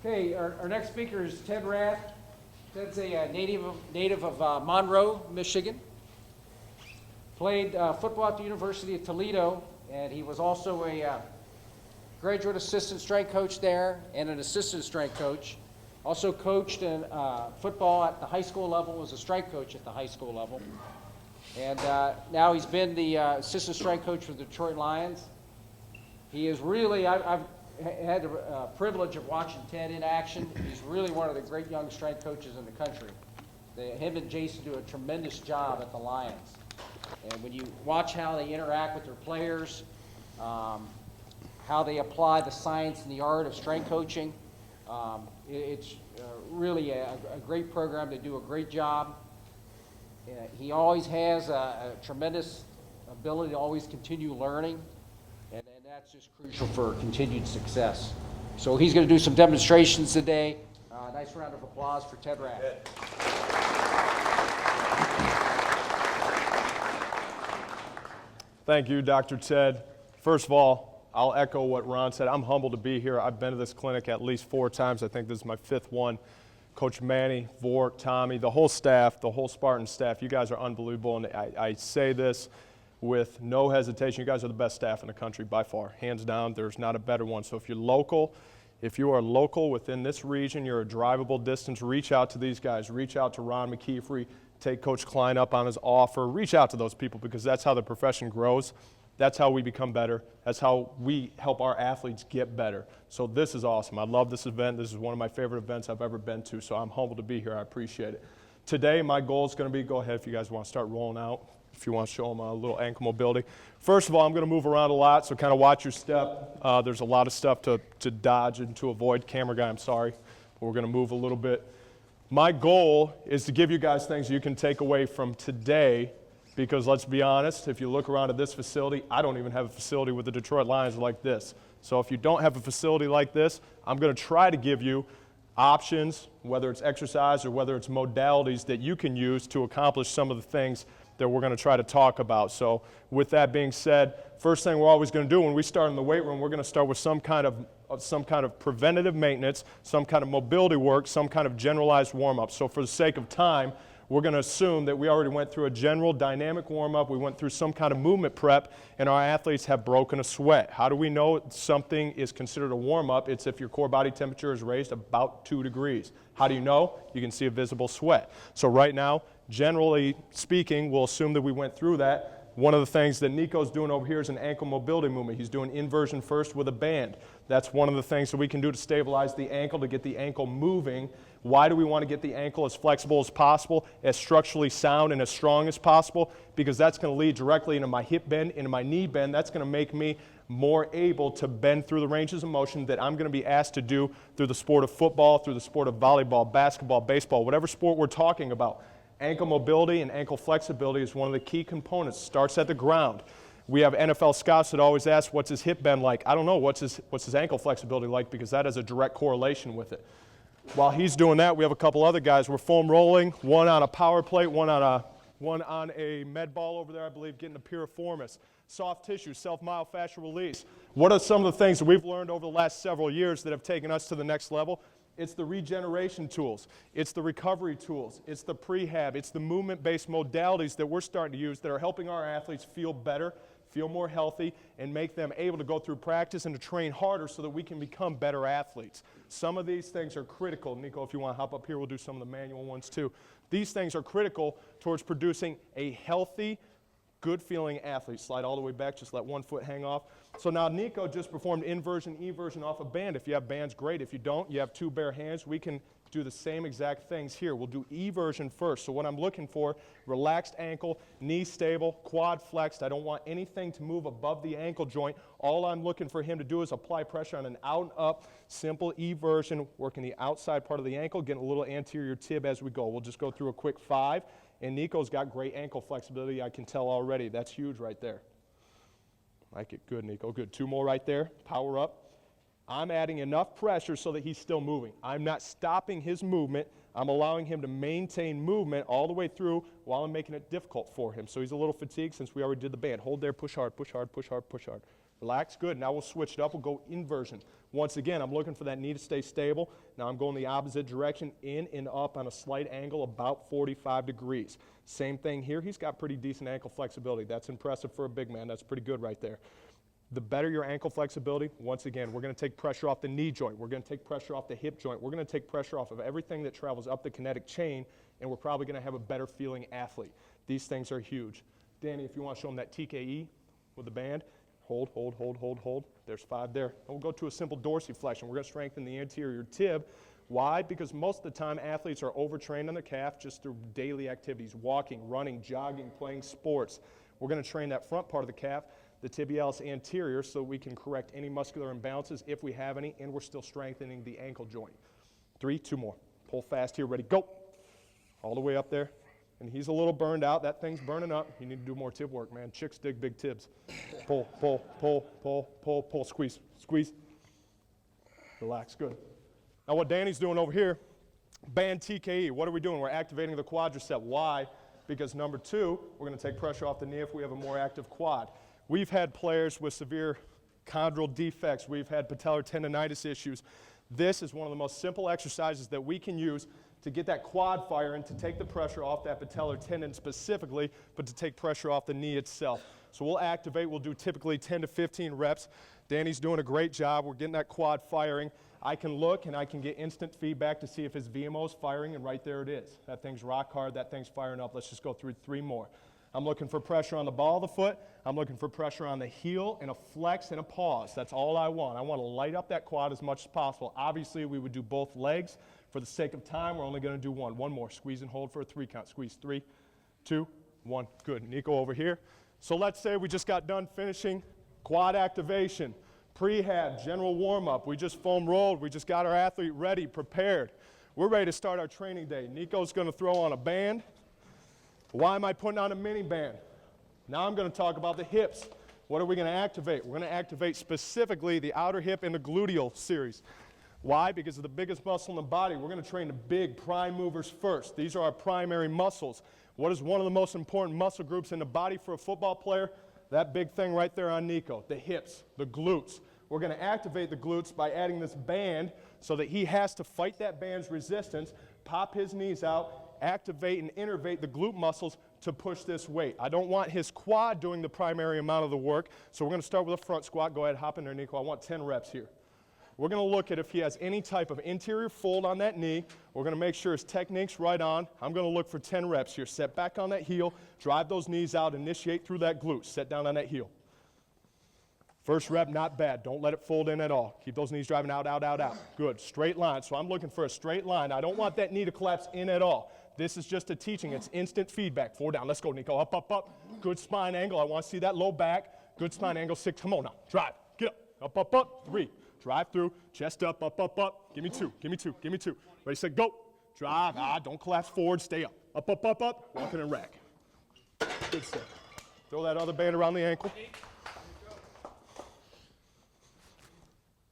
Okay, our next speaker is Ted.rath. Ted's a native of Monroe, Michigan. Played football at the University of Toledo, and he was also a graduate assistant strength coach there and an assistant strength coach. Also coached in football at the high school level, was a strength coach at the high school level. And now he's been the assistant strength coach for the Detroit Lions. He is really, I've had the privilege of watching Ted in action. He's really one of the great young strength coaches in the country. Him and Jason do a tremendous job at the Lions. And when you watch how they interact with their players, how they apply the science and the art of strength coaching, it's really a great program. They do a great job. He always has a tremendous ability to always continue learning, and that's just crucial for continued success. So he's going to do some demonstrations today. Nice round of applause for Ted.rath. Thank you, Dr. Ted. First of all, I'll echo what Ron said. I'm humbled to be here. I've been to this clinic at least 4 times. I think this is my 5th one. Coach Manny, Vork, Tommy, the whole staff, the whole Spartan staff, you guys are unbelievable. And I say this with no hesitation. You guys are the best staff in the country by far. Hands down, there's not a better one. So if you are local within this region, you're a drivable distance, reach out to these guys. Reach out to Ron McKeefery. Take Coach Klein up on his offer. Reach out to those people because that's how the profession grows. That's how we become better. That's how we help our athletes get better. So this is awesome. I love this event. This is one of my favorite events I've ever been to, so I'm humbled to be here. I appreciate it. Today, my goal is going to be, go ahead if you guys want to start rolling out, if you want to show them a little ankle mobility. First of all, I'm going to move around a lot, so kind of watch your step. There's a lot of stuff to dodge and to avoid. Camera guy, I'm sorry, but we're going to move a little bit. My goal is to give you guys things you can take away from today, because let's be honest, if you look around at this facility, I don't even have a facility with the Detroit Lions like this. So if you don't have a facility like this, I'm going to try to give you options, whether it's exercise or whether it's modalities that you can use to accomplish some of the things that we're going to try to talk about. So with that being said, first thing we're always going to do when we start in the weight room, we're going to start with some kind of preventative maintenance, some kind of mobility work, some kind of generalized warm-up. So for the sake of time, we're going to assume that we already went through a general dynamic warm-up, we went through some kind of movement prep, and our athletes have broken a sweat. How do we know something is considered a warm-up? It's if your core body temperature is raised about 2 degrees. How do you know? You can see a visible sweat. So right now, generally speaking, we'll assume that we went through that. One of the things that Nico's doing over here is an ankle mobility movement. He's doing inversion first with a band. That's one of the things that we can do to stabilize the ankle, to get the ankle moving. Why do we want to get the ankle as flexible as possible, as structurally sound and as strong as possible? Because that's going to lead directly into my hip bend, into my knee bend. That's going to make me more able to bend through the ranges of motion that I'm going to be asked to do through the sport of football, through the sport of volleyball, basketball, baseball, whatever sport we're talking about. Ankle mobility and ankle flexibility is one of the key components. Starts at the ground. We have NFL scouts that always ask, what's his hip bend like? I don't know, what's his ankle flexibility like, because that has a direct correlation with it. While he's doing that, we have a couple other guys. We're foam rolling, one on a power plate, one on a med ball over there, I believe, getting a piriformis. Soft tissue, self-myofascial release. What are some of the things that we've learned over the last several years that have taken us to the next level? It's the regeneration tools. It's the recovery tools. It's the prehab. It's the movement-based modalities that we're starting to use that are helping our athletes feel better, feel more healthy, and make them able to go through practice and to train harder so that we can become better athletes. Some of these things are critical. Nico, if you want to hop up here, we'll do some of the manual ones too. These things are critical towards producing a healthy, good-feeling athlete. Slide all the way back, just let one foot hang off. So now Nico just performed inversion, eversion off a band. If you have bands, great. If you don't, you have 2 bare hands. We can do the same exact things here. We'll do eversion first. So what I'm looking for, relaxed ankle, knee stable, quad flexed. I don't want anything to move above the ankle joint. All I'm looking for him to do is apply pressure on an out and up, simple eversion, working the outside part of the ankle, getting a little anterior tib as we go. We'll just go through a quick 5. And Nico's got great ankle flexibility, I can tell already. That's huge right there. Like it. Good, Nico. Good. 2 more right there. Power up. I'm adding enough pressure so that he's still moving. I'm not stopping his movement. I'm allowing him to maintain movement all the way through while I'm making it difficult for him. So he's a little fatigued since we already did the band. Hold there, push hard, push hard, push hard, push hard. Relax, good. Now we'll switch it up. We'll go inversion. Once again, I'm looking for that knee to stay stable. Now I'm going the opposite direction, in and up on a slight angle, about 45 degrees. Same thing here. He's got pretty decent ankle flexibility. That's impressive for a big man. That's pretty good right there. The better your ankle flexibility, once again, we're going to take pressure off the knee joint. We're going to take pressure off the hip joint. We're going to take pressure off of everything that travels up the kinetic chain, and we're probably going to have a better feeling athlete. These things are huge. Danny, if you want to show them that TKE with the band, hold, hold, hold, hold, hold. There's 5 there. And we'll go to a simple dorsiflexion. We're going to strengthen the anterior tib. Why? Because most of the time athletes are overtrained on their calf just through daily activities, walking, running, jogging, playing sports. We're going to train that front part of the calf, the tibialis anterior, so we can correct any muscular imbalances if we have any, and we're still strengthening the ankle joint. 3, 2 more. Pull fast here, ready, go. All the way up there. And he's a little burned out. That thing's burning up. You need to do more tib work, man. Chicks dig big tibs. Pull, pull, pull, pull, pull, pull, squeeze, squeeze. Relax, good. Now what Danny's doing over here, band TKE. What are we doing? We're activating the quadricep. Why? Because number 2, we're going to take pressure off the knee if we have a more active quad. We've had players with severe chondral defects. We've had patellar tendonitis issues. This is one of the most simple exercises that we can use to get that quad firing, to take the pressure off that patellar tendon specifically, but to take pressure off the knee itself. So we'll activate. We'll do typically 10 to 15 reps. Danny's doing a great job. We're getting that quad firing. I can look and I can get instant feedback to see if his VMO is firing, and right there it is. That thing's rock hard. That thing's firing up. Let's just go through 3 more. I'm looking for pressure on the ball of the foot. I'm looking for pressure on the heel and a flex and a pause. That's all I want. I want to light up that quad as much as possible. Obviously, we would do both legs. For the sake of time, we're only going to do one. One more. Squeeze and hold for a 3 count. Squeeze. 3, 2, 1. Good. Nico over here. So let's say we just got done finishing quad activation, prehab, general warm-up. We just foam rolled. We just got our athlete ready, prepared. We're ready to start our training day. Nico's going to throw on a band. Why am I putting on a mini band? Now I'm going to talk about the hips. What are we going to activate? We're going to activate specifically the outer hip and the gluteal series. Why? Because of the biggest muscle in the body. We're going to train the big prime movers first. These are our primary muscles. What is one of the most important muscle groups in the body for a football player? That big thing right there on Nico, the hips, the glutes. We're going to activate the glutes by adding this band so that he has to fight that band's resistance, pop his knees out, activate and innervate the glute muscles to push this weight. I don't want his quad doing the primary amount of the work, so we're going to start with a front squat. Go ahead, hop in there, Nico. I want 10 reps here. We're going to look at if he has any type of interior fold on that knee. We're going to make sure his technique's right on. I'm going to look for 10 reps here. Set back on that heel, drive those knees out, initiate through that glute. Set down on that heel. First rep, not bad. Don't let it fold in at all. Keep those knees driving out, out, out, out. Good. Straight line. So I'm looking for a straight line. I don't want that knee to collapse in at all. This is just a teaching. It's instant feedback. 4 down. Let's go, Nico. Up, up, up. Good spine angle. I want to see that low back. Good spine angle. 6. Come on now. Drive. Get up. Up, up, up. 3. Drive through. Chest up, up, up, up. Give me 2. Give me 2. Give me 2. Ready, set, go. Drive. Don't collapse forward. Stay up. Up, up, up, up. Walking and rack. Good set. Throw that other band around the ankle.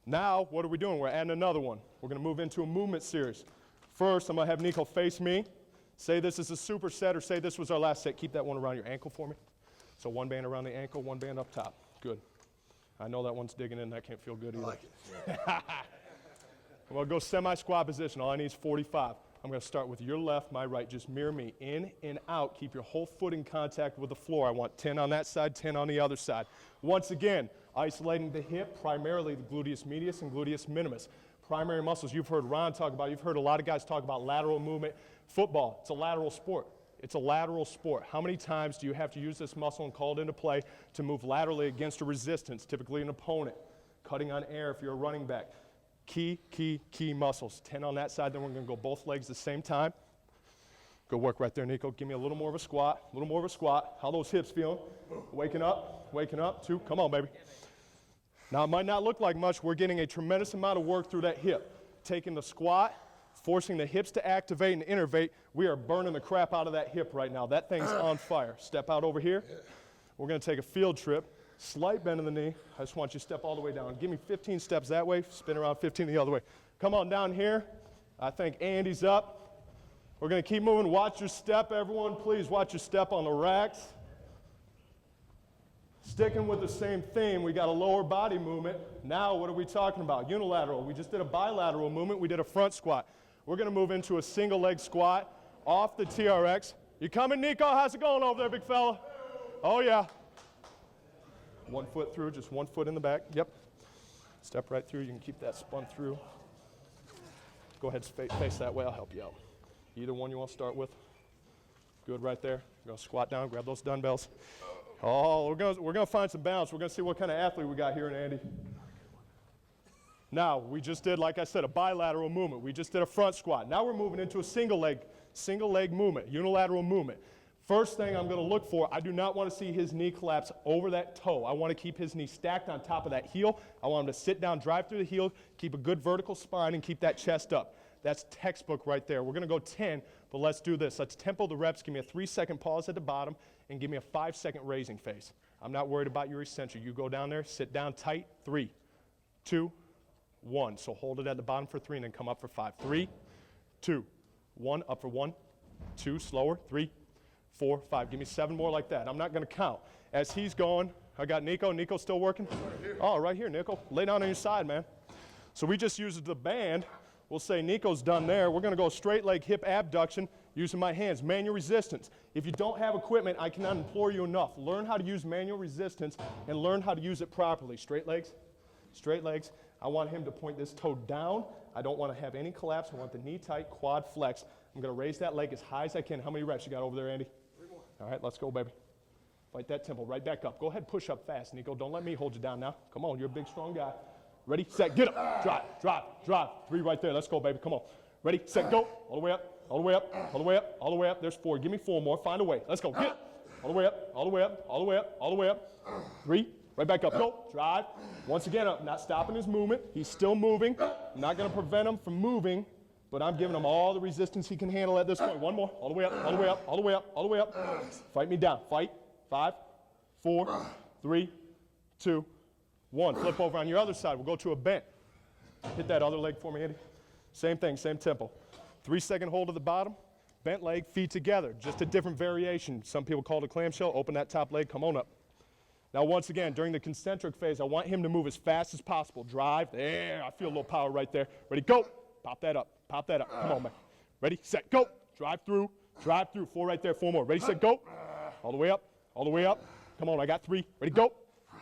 Now, what are we doing? We're adding another one. We're going to move into a movement series. First, I'm going to have Nico face me. Say this is a superset or say this was our last set. Keep that one around your ankle for me. So 1 band around the ankle, 1 band up top. Good. I know that one's digging in. That can't feel good either. I like it. Yeah. I'm going to go semi-squat position. All I need is 45. I'm going to start with your left, my right. Just mirror me. In and out. Keep your whole foot in contact with the floor. I want 10 on that side, 10 on the other side. Once again, isolating the hip, primarily the gluteus medius and gluteus minimus. Primary muscles you've heard Ron talk about. You've heard a lot of guys talk about lateral movement. Football, it's a lateral sport. It's a lateral sport. How many times do you have to use this muscle and call it into play to move laterally against a resistance, typically an opponent? Cutting on air if you're a running back. Key muscles. 10 on that side, then we're going to go both legs at the same time. Good work right there, Nico. Give me a little more of a squat, a little more of a squat. How those hips feeling? Waking up, 2. Come on, baby. Now, it might not look like much. We're getting a tremendous amount of work through that hip. Taking the squat, forcing the hips to activate and innervate. We are burning the crap out of that hip right now. That thing's on fire. Step out over here. We're going to take a field trip. Slight bend in the knee. I just want you to step all the way down. Give me 15 steps that way. Spin around 15 the other way. Come on down here. I think Andy's up. We're going to keep moving. Watch your step, everyone. Please watch your step on the racks. Sticking with the same theme, we got a lower body movement. Now, what are we talking about? Unilateral. We just did a bilateral movement. We did a front squat. We're going to move into a single leg squat off the TRX. You coming, Nico? How's it going over there, big fella? Oh, yeah. 1 foot through, just 1 foot in the back. Yep. Step right through. You can keep that spun through. Go ahead and face that way. I'll help you out. Either one you want to start with. Good right there. You're going to squat down, grab those dumbbells. Oh, we're gonna find some balance. We're gonna see what kind of athlete we got here in Andy. Now, we just did, like I said, a bilateral movement. We just did a front squat. Now we're moving into a single leg movement, unilateral movement. First thing I'm gonna look for, I do not want to see his knee collapse over that toe. I want to keep his knee stacked on top of that heel. I want him to sit down, drive through the heel, keep a good vertical spine, and keep that chest up. That's textbook right there. We're going to go 10, but let's do this. Let's tempo the reps. Give me a 3-second pause at the bottom, and give me a 5-second raising phase. I'm not worried about your eccentric. You go down there, sit down tight. 3, 2, 1. So hold it at the bottom for 3, and then come up for 5. 3, 2, 1. Up for 1, 2. Slower. 3, 4, 5. Give me 7 more like that. I'm not going to count. As he's going, I got Nico. Nico still working? Oh, right here, Nico. Lay down on your side, man. So we just used the band. We'll say Nico's done there. We're going to go straight leg hip abduction using my hands. Manual resistance. If you don't have equipment, I cannot implore you enough. Learn how to use manual resistance and learn how to use it properly. Straight legs. Straight legs. I want him to point this toe down. I don't want to have any collapse. I want the knee tight, quad flex. I'm going to raise that leg as high as I can. How many reps you got over there, Andy? 3 more. All right, let's go, baby. Fight that tempo. Right back up. Go ahead, push up fast, Nico. Don't let me hold you down now. Come on, you're a big, strong guy. Ready, set, get up. Drive, drive, drive. 3 right there. Let's go, baby. Come on. Ready, set, go. All the way up, all the way up, all the way up, all the way up. There's 4. Give me 4 more. Find a way. Let's go. Get it. All the way up, all the way up, all the way up, all the way up. 3. Right back up. Go. Drive. Once again, I'm not stopping his movement. He's still moving. I'm not going to prevent him from moving, but I'm giving him all the resistance he can handle at this point. 1 more. All the way up, all the way up, all the way up, all the way up. Fight me down. Fight. 5, 4, 3, 2, 1. Flip over on your other side. We'll go to a bent. Hit that other leg for me, Andy. Same thing, same tempo. 3-second hold at the bottom. Bent leg, feet together. Just a different variation. Some people call it a clamshell. Open that top leg. Come on up. Now, once again, during the concentric phase, I want him to move as fast as possible. Drive. There. I feel a little power right there. Ready, go. Pop that up. Pop that up. Come on, man. Ready, set, go. Drive through. Drive through. 4 right there. 4 more. Ready, set, go. All the way up. All the way up. Come on, I got 3. Ready, go.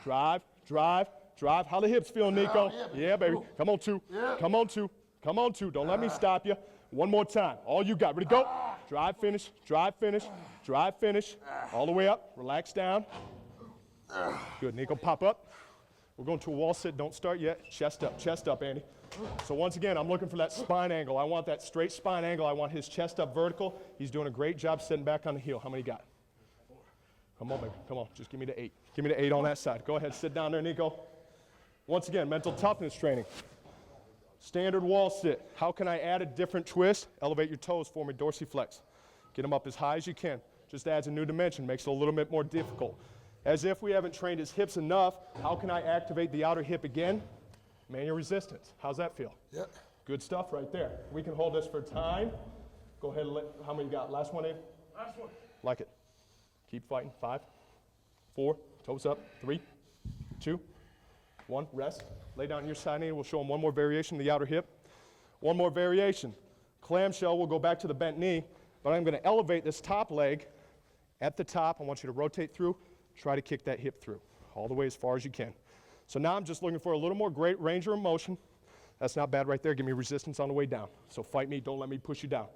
Drive. Drive. Drive. How the hips feel, Nico? Yeah, baby. Come on, 2. Come on, 2. Come on, 2. Don't let me stop you. 1 more time. All you got. Ready, go. Drive, finish. Drive, finish. Drive, finish. All the way up. Relax down. Good, Nico. Pop up. We're going to a wall sit. Don't start yet. Chest up, Andy. So once again, I'm looking for that spine angle. I want that straight spine angle. I want his chest up vertical. He's doing a great job sitting back on the heel. How many you got? 4. Come on, baby. Come on. Just give me the 8. Give me the 8 on that side. Go ahead. Sit down there, Nico. Once again, mental toughness training. Standard wall sit. How can I add a different twist? Elevate your toes for me, dorsiflex. Get them up as high as you can. Just adds a new dimension, makes it a little bit more difficult. As if we haven't trained his hips enough, how can I activate the outer hip again? Manual resistance. How's that feel? Yep. Good stuff right there. We can hold this for time. Go ahead and how many you got? Last one, Abe? Last one. Like it. Keep fighting. 5, 4, toes up. 3, 2, 1, rest. Lay down on your side knee. We'll show them one more variation of the outer hip. One more variation. Clamshell, we'll go back to the bent knee, but I'm going to elevate this top leg at the top. I want you to rotate through. Try to kick that hip through all the way as far as you can. So now I'm just looking for a little more great range of motion. That's not bad right there. Give me resistance on the way down. So fight me. Don't let me push you down.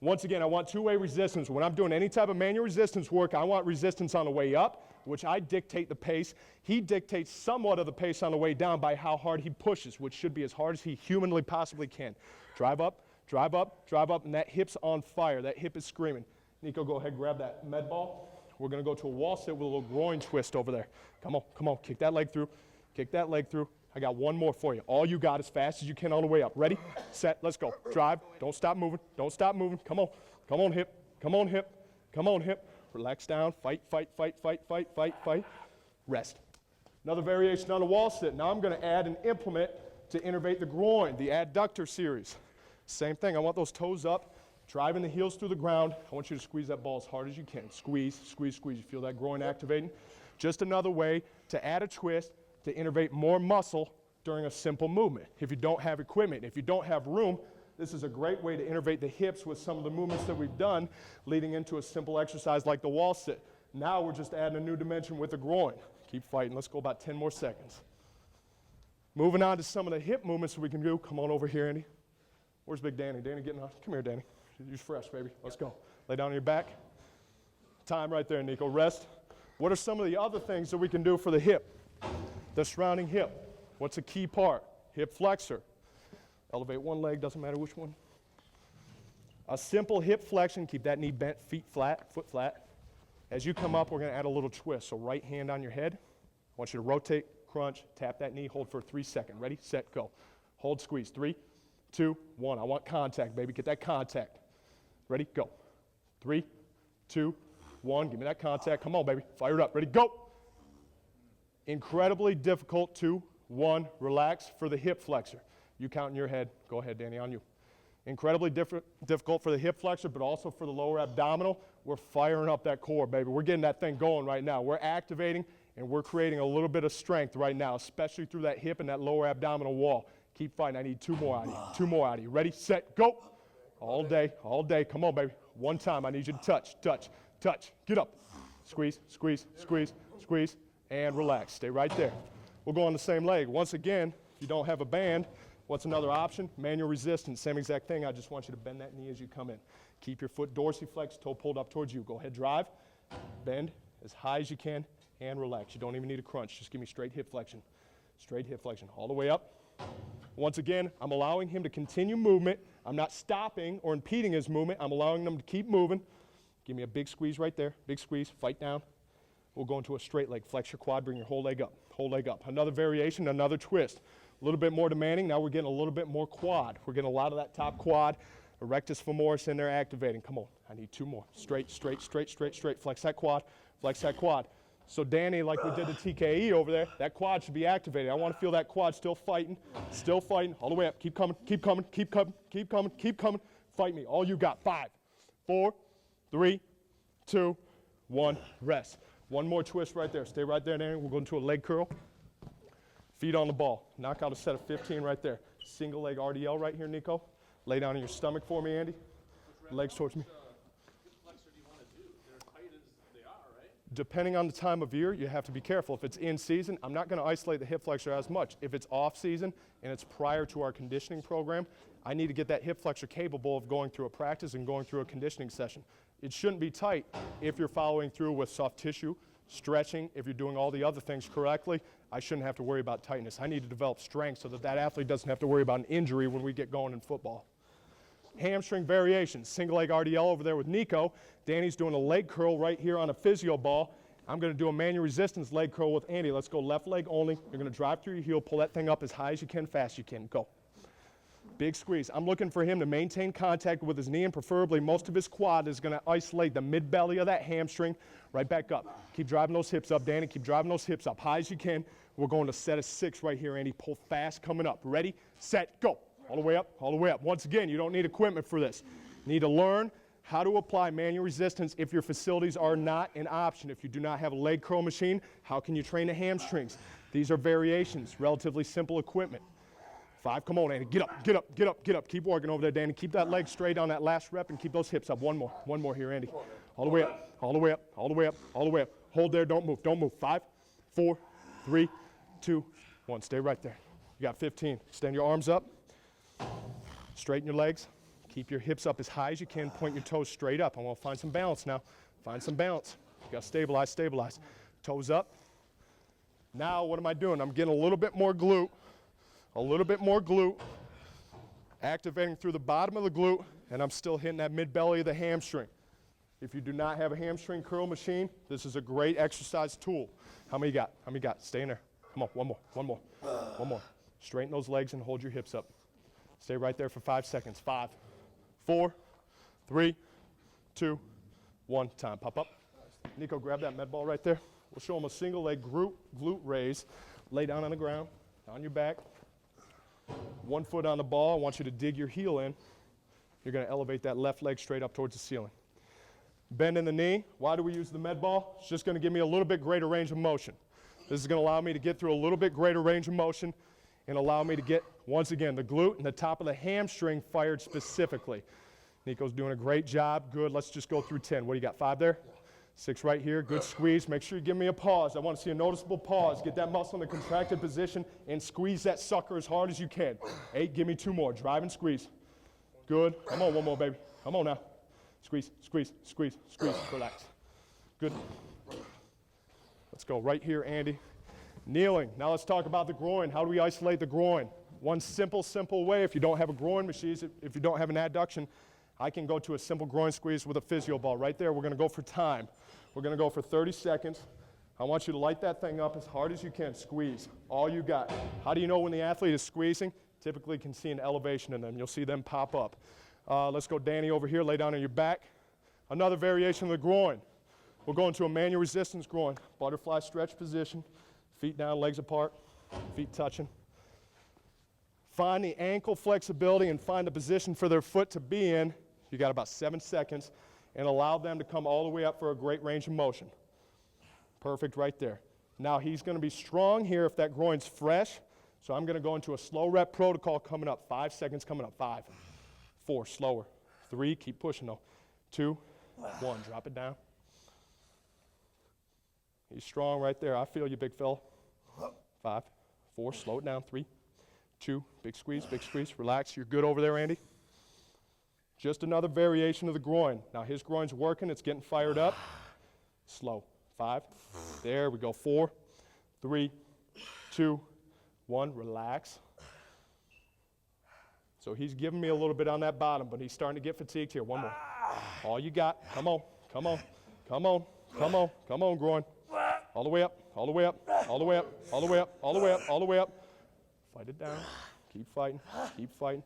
Once again, I want 2-way resistance. When I'm doing any type of manual resistance work, I want resistance on the way up, which I dictate the pace. He dictates somewhat of the pace on the way down by how hard he pushes, which should be as hard as he humanly possibly can. Drive up, drive up, drive up, and that hip's on fire. That hip is screaming. Nico, go ahead, grab that med ball. We're going to go to a wall sit with a little groin twist over there. Come on, kick that leg through. Kick that leg through. I got one more for you. All you got as fast as you can all the way up. Ready, set, let's go. Drive, don't stop moving, don't stop moving. Come on hip, come on hip, come on hip. Relax down, fight, fight, fight, fight, fight, fight, fight. Rest. Another variation on the wall sit. Now I'm going to add an implement to innervate the groin, the adductor series. Same thing, I want those toes up. Driving the heels through the ground. I want you to squeeze that ball as hard as you can. Squeeze, squeeze, squeeze. You feel that groin activating? Just another way to add a twist, to innervate more muscle during a simple movement. If you don't have equipment, if you don't have room, this is a great way to innervate the hips with some of the movements that we've done leading into a simple exercise like the wall sit. Now we're just adding a new dimension with the groin. Keep fighting. Let's go about 10 more seconds. Moving on to some of the hip movements that we can do. Come on over here, Andy. Where's Big Danny? Danny getting on? Come here, Danny. You're fresh, baby. Let's go. Lay down on your back. Time right there, Nico. Rest. What are some of the other things that we can do for the hip? The surrounding hip. What's a key part? Hip flexor. Elevate one leg, doesn't matter which one. A simple hip flexion. Keep that knee bent, feet flat, foot flat. As you come up, we're going to add a little twist. So right hand on your head. I want you to rotate, crunch, tap that knee, hold for 3 seconds. Ready, set, go. Hold, squeeze. 3, 2, 1. I want contact, baby. Get that contact. Ready, go. 3, 2, 1. Give me that contact. Come on, baby. Fire it up. Ready, go. Incredibly difficult. 2, 1. Relax for the hip flexor. You count in your head. Go ahead, Danny, on you. Incredibly difficult for the hip flexor, but also for the lower abdominal. We're firing up that core, baby. We're getting that thing going right now. We're activating, and we're creating a little bit of strength right now, especially through that hip and that lower abdominal wall. Keep fighting. I need 2 more out of you. 2 more out of you. Ready, set, go. All day, all day. Come on, baby. One time. I need you to touch, touch, touch. Get up. Squeeze, squeeze, squeeze, squeeze, and relax. Stay right there. We'll go on the same leg. Once again, if you don't have a band, what's another option? Manual resistance, same exact thing. I just want you to bend that knee as you come in. Keep your foot dorsiflexed, toe pulled up towards you. Go ahead, drive, bend as high as you can, and relax. You don't even need a crunch. Just give me straight hip flexion. Straight hip flexion, all the way up. Once again, I'm allowing him to continue movement. I'm not stopping or impeding his movement. I'm allowing them to keep moving. Give me a big squeeze right there. Big squeeze, fight down. We'll go into a straight leg. Flex your quad, bring your whole leg up. Whole leg up. Another variation, another twist. A little bit more demanding. Now we're getting a little bit more quad. We're getting a lot of that top quad. Erectus femoris in there activating. Come on. I need 2 more. Straight, straight, straight, straight, straight. Flex that quad. Flex that quad. So Danny, like we did the TKE over there, that quad should be activated. I want to feel that quad still fighting, all the way up. Keep coming, keep coming, keep coming, keep coming, keep coming. Fight me. All you got. 5, 4, 3, 2, 1. Rest. One more twist right there. Stay right there, Danny. We'll go into a leg curl. Feet on the ball. Knock out a set of 15 right there. Single leg RDL right here, Nico. Lay down on your stomach for me, Andy. Legs towards me. Depending on the time of year, you have to be careful. If it's in season, I'm not going to isolate the hip flexor as much. If it's off season and it's prior to our conditioning program, I need to get that hip flexor capable of going through a practice and going through a conditioning session. It shouldn't be tight if you're following through with soft tissue, stretching. If you're doing all the other things correctly, I shouldn't have to worry about tightness. I need to develop strength so that that athlete doesn't have to worry about an injury when we get going in football. Hamstring variations, single leg RDL over there with Nico. Danny's doing a leg curl right here on a physio ball. I'm going to do a manual resistance leg curl with Andy. Let's go left leg only. You're going to drive through your heel, pull that thing up as high as you can, fast as you can. Go. Big squeeze. I'm looking for him to maintain contact with his knee, and preferably most of his quad is going to isolate the mid-belly of that hamstring. Right back up. Keep driving those hips up, Danny. Keep driving those hips up high as you can. We're going to set of 6 right here, Andy. Pull fast, coming up. Ready, set, go. All the way up, all the way up. Once again, you don't need equipment for this. You need to learn how to apply manual resistance if your facilities are not an option. If you do not have a leg curl machine, how can you train the hamstrings? These are variations, relatively simple equipment. 5, come on, Andy. Get up, get up, get up, get up. Keep working over there, Danny. Keep that leg straight on that last rep and keep those hips up. One more here, Andy. All the way up, all the way up, all the way up, all the way up. Hold there, don't move, don't move. 5, 4, 3, 2, 1. Stay right there. You got 15. Extend your arms up. Straighten your legs. Keep your hips up as high as you can. Point your toes straight up. I want to find some balance now. Find some balance. You got to stabilize, stabilize. Toes up. Now what am I doing? I'm getting a little bit more glute. A little bit more glute. Activating through the bottom of the glute, and I'm still hitting that mid-belly of the hamstring. If you do not have a hamstring curl machine, this is a great exercise tool. How many you got? How many you got? Stay in there. Come on, one more, one more, one more. Straighten those legs and hold your hips up. Stay right there for 5 seconds. 5, 4, 3, 2, 1. Time. Pop up. Nico, grab that med ball right there. We'll show him a single leg glute raise. Lay down on the ground, on your back. 1 foot on the ball. I want you to dig your heel in. You're going to elevate that left leg straight up towards the ceiling. Bend in the knee. Why do we use the med ball? It's just going to give me a little bit greater range of motion. This is going to allow me to get through a little bit greater range of motion and allow me to get, once again, the glute and the top of the hamstring fired specifically. Nico's doing a great job. Good. Let's just go through 10. What do you got? 5 there? 6 right here. Good squeeze. Make sure you give me a pause. I want to see a noticeable pause. Get that muscle in a contracted position and squeeze that sucker as hard as you can. 8. Give me 2 more. Drive and squeeze. Good. Come on, 1 more, baby. Come on now. Squeeze, squeeze, squeeze, squeeze. Relax. Good. Let's go right here, Andy. Kneeling. Now let's talk about the groin. How do we isolate the groin? One simple way, if you don't have a groin machine, if you don't have an adduction, I can go to a simple groin squeeze with a physio ball. Right there, we're going to go for time. We're going to go for 30 seconds. I want you to light that thing up as hard as you can. Squeeze. All you got. How do you know when the athlete is squeezing? Typically can see an elevation in them. You'll see them pop up. Let's go, Danny, over here. Lay down on your back. Another variation of the groin. We'll go into a manual resistance groin. Butterfly stretch position. Feet down, legs apart, feet touching. Find the ankle flexibility and find the position for their foot to be in. You got about 7 seconds, and allow them to come all the way up for a great range of motion. Perfect right there. Now he's going to be strong here if that groin's fresh, so I'm going to go into a slow rep protocol coming up. 5 seconds coming up. 5, 4, slower. 3, keep pushing though. 2, 1, drop it down. He's strong right there. I feel you, big fella. 5, 4, slow it down. 3, 2, big squeeze, relax. You're good over there, Andy. Just another variation of the groin. Now his groin's working, it's getting fired up. Slow. 5, there we go. 4, 3, 2, 1, relax. So he's giving me a little bit on that bottom, but he's starting to get fatigued here. 1 more. All you got. Come on, come on, come on, come on, come on, groin. All the way up, all the way up, all the way up, all the way up, all the way up, all the way up. Fight it down. Keep fighting, keep fighting,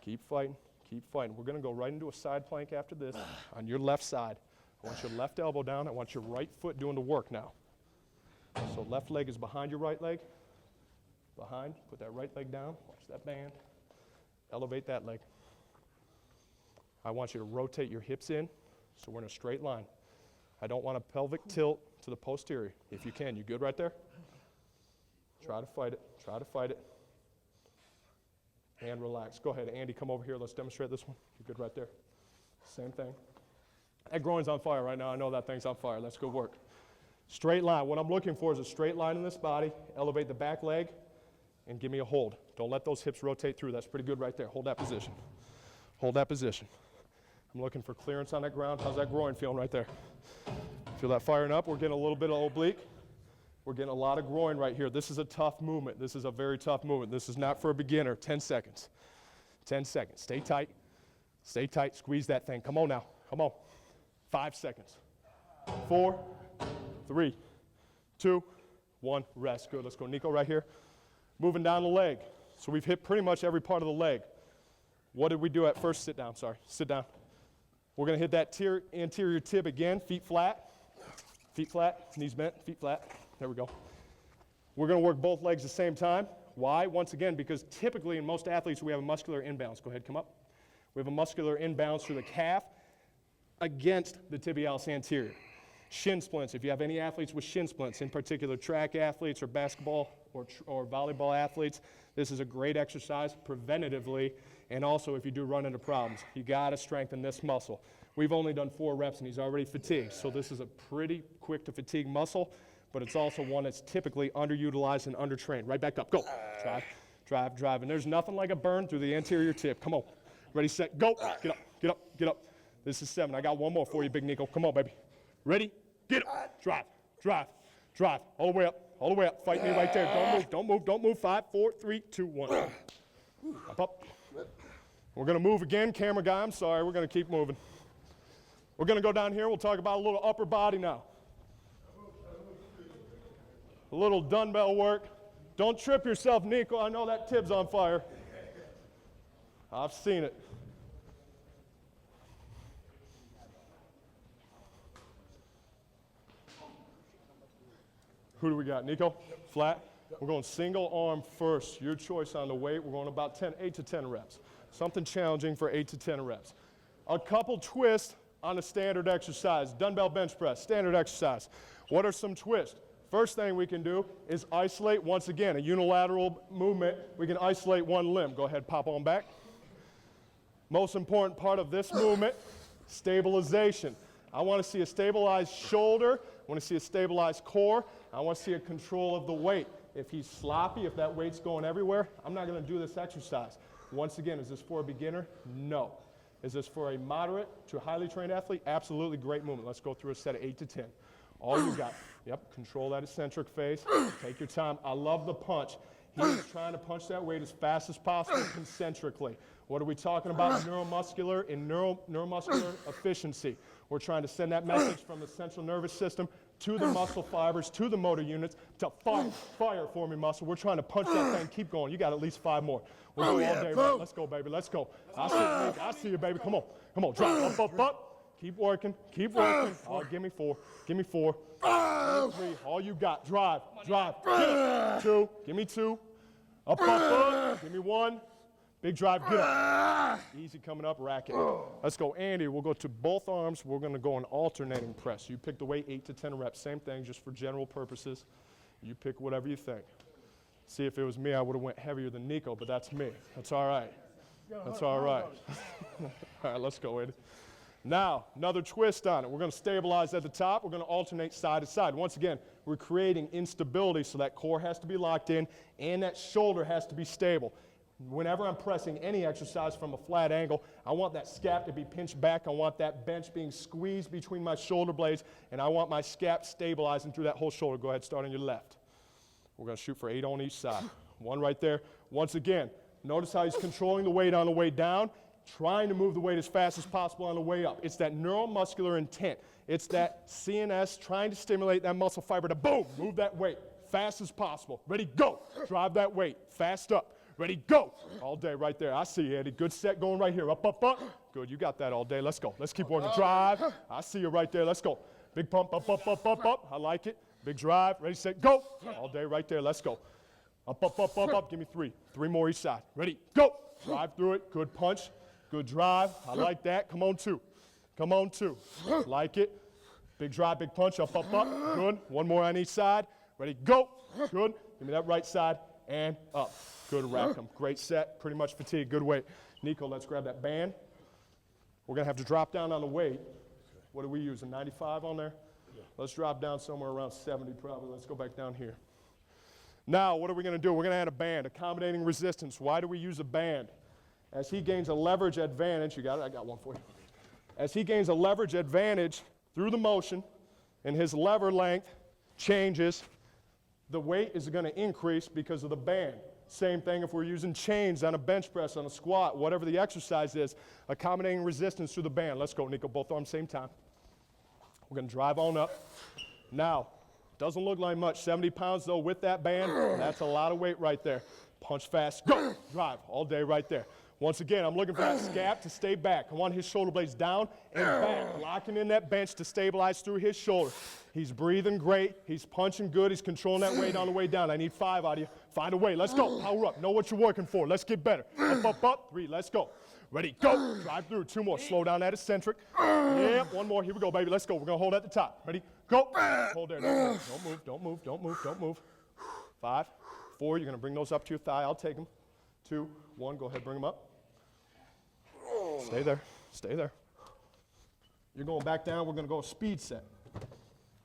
keep fighting, keep fighting. We're going to go right into a side plank after this on your left side. I want your left elbow down. I want your right foot doing the work now. So left leg is behind your right leg. Behind. Put that right leg down. Watch that band. Elevate that leg. I want you to rotate your hips in so we're in a straight line. I don't want a pelvic tilt to the posterior. If you can, you good right there? Try to fight it. Try to fight it. And relax. Go ahead, Andy, come over here. Let's demonstrate this one. You're good right there. Same thing. That groin's on fire right now. I know that thing's on fire. Let's go work. Straight line. What I'm looking for is a straight line in this body. Elevate the back leg and give me a hold. Don't let those hips rotate through. That's pretty good right there. Hold that position. Hold that position. I'm looking for clearance on that ground. How's that groin feeling right there? Feel that firing up? We're getting a little bit of oblique. We're getting a lot of groin right here. This is a tough movement. This is a very tough movement. This is not for a beginner. 10 seconds. 10 seconds. Stay tight. Stay tight. Squeeze that thing. Come on now. Come on. 5 seconds. 4, 3, 2, 1. Rest. Good. Let's go. Nico right here. Moving down the leg. So we've hit pretty much every part of the leg. What did we do at first? Sit down. Sorry. Sit down. We're going to hit that anterior tib again. Feet flat. Feet flat. Knees bent. Feet flat. There we go. We're going to work both legs at the same time. Why? Once again, because typically in most athletes we have a muscular imbalance. Go ahead, come up. We have a muscular imbalance through the calf against the tibialis anterior. Shin splints. If you have any athletes with shin splints, in particular track athletes or basketball or volleyball athletes, this is a great exercise preventatively, and also if you do run into problems. You got to strengthen this muscle. We've only done 4 reps and he's already fatigued, so this is a pretty quick to fatigue muscle, but it's also one that's typically underutilized and undertrained. Right back up. Go. Drive, drive, drive. And there's nothing like a burn through the anterior tib. Come on. Ready, set, go. Get up, get up, get up. This is 7. I got 1 more for you, Big Nico. Come on, baby. Ready? Get up. Drive, drive, drive. All the way up, all the way up. Fight me right there. Don't move, don't move, don't move. 5, 4, 3, 2, 1. Up, up. We're going to move again. Camera guy, I'm sorry. We're going to keep moving. We're going to go down here. We'll talk about a little upper body now. A little dumbbell work. Don't trip yourself, Nico. I know that tib's on fire. I've seen it. Who do we got? Nico? Flat? We're going single arm first. Your choice on the weight. We're going about 8 to 10 reps. Something challenging for 8 to 10 reps. A couple twists on a standard exercise. Dumbbell bench press, standard exercise. What are some twists? First thing we can do is isolate, once again, a unilateral movement. We can isolate one limb. Go ahead, pop on back. Most important part of this movement, stabilization. I want to see a stabilized shoulder. I want to see a stabilized core. I want to see a control of the weight. If he's sloppy, if that weight's going everywhere, I'm not going to do this exercise. Once again, is this for a beginner? No. Is this for a moderate to highly trained athlete? Absolutely great movement. Let's go through a set of 8 to 10. All you got. Yep, control that eccentric phase. Take your time. I love the punch. He's trying to punch that weight as fast as possible concentrically. What are we talking about? Neuromuscular and neuromuscular efficiency. We're trying to send that message from the central nervous system to the muscle fibers, to the motor units, to fire for me, muscle. We're trying to punch that thing. Keep going. You got at least 5 more. We'll go all day. Right? Let's go, baby. Let's go. I see you, baby. Come on. Come on. Drop. Up. Keep working. Keep working. Oh, give me 4. Give me 4. 3. All you got. Drive. Get up. 2. Give me 2. Up. Give me 1. Big drive. Get up. Easy coming up. Racket. Let's go. Andy, we'll go to both arms. We're going to go an alternating press. You pick the weight, 8 to 10 reps. Same thing, just for general purposes. You pick whatever you think. See, if it was me, I would have went heavier than Nico, but that's me. That's all right. That's all right. All right, let's go, Andy. Now, another twist on it. We're going to stabilize at the top. We're going to alternate side to side. Once again, we're creating instability, so that core has to be locked in and that shoulder has to be stable. Whenever I'm pressing any exercise from a flat angle, I want that scap to be pinched back. I want that bench being squeezed between my shoulder blades, and I want my scap stabilizing through that whole shoulder. Go ahead, start on your left. We're going to shoot for 8 on each side. 1 right there. Once again, notice how he's controlling the weight on the way down, trying to move the weight as fast as possible on the way up. It's that neuromuscular intent. It's that CNS trying to stimulate that muscle fiber to boom, move that weight fast as possible. Ready, go. Drive that weight. Fast up. Ready, go. All day right there. I see you, Eddie. Good set going right here. Up. Good, you got that all day. Let's go. Let's keep working. Drive. I see you right there. Let's go. Big pump. Up. I like it. Big drive. Ready, set, go. All day right there. Let's go. Up. Give me 3. 3 more each side. Ready, go. Drive through it. Good punch. Good drive. I like that. Come on, 2. Come on, 2. Like it. Big drive, big punch. Up. Good. 1 more on each side. Ready, go. Good. Give me that right side and up. Good, rack them. Great set. Pretty much fatigued. Good weight. Nico, let's grab that band. We're going to have to drop down on the weight. What are we using? 95 on there? Yeah. Let's drop down somewhere around 70 probably. Let's go back down here. Now, what are we going to do? We're going to add a band, accommodating resistance. Why do we use a band? As he gains a leverage advantage, you got it? I got one for you. As he gains a leverage advantage through the motion and his lever length changes, the weight is going to increase because of the band. Same thing if we're using chains on a bench press, on a squat, whatever the exercise is, accommodating resistance through the band. Let's go, Nico, both arms same time. We're going to drive on up. Now, doesn't look like much. 70 pounds, though, with that band, that's a lot of weight right there. Punch fast, go, drive, all day right there. Once again, I'm looking for that scap to stay back. I want his shoulder blades down and back, locking in that bench to stabilize through his shoulder. He's breathing great. He's punching good. He's controlling that weight on the way down. I need 5 out of you. Find a way. Let's go. Power up. Know what you're working for. Let's get better. Up. 3. Let's go. Ready, go. Drive through. 2 more. Slow down that eccentric. Yeah, 1 more. Here we go, baby. Let's go. We're going to hold at the top. Ready, go. Hold there. Don't move. 5, 4. You're going to bring those up to your thigh. I'll take them. 2, 1. Go ahead. Bring them up. Stay there. You're going back down. We're going to go a speed set.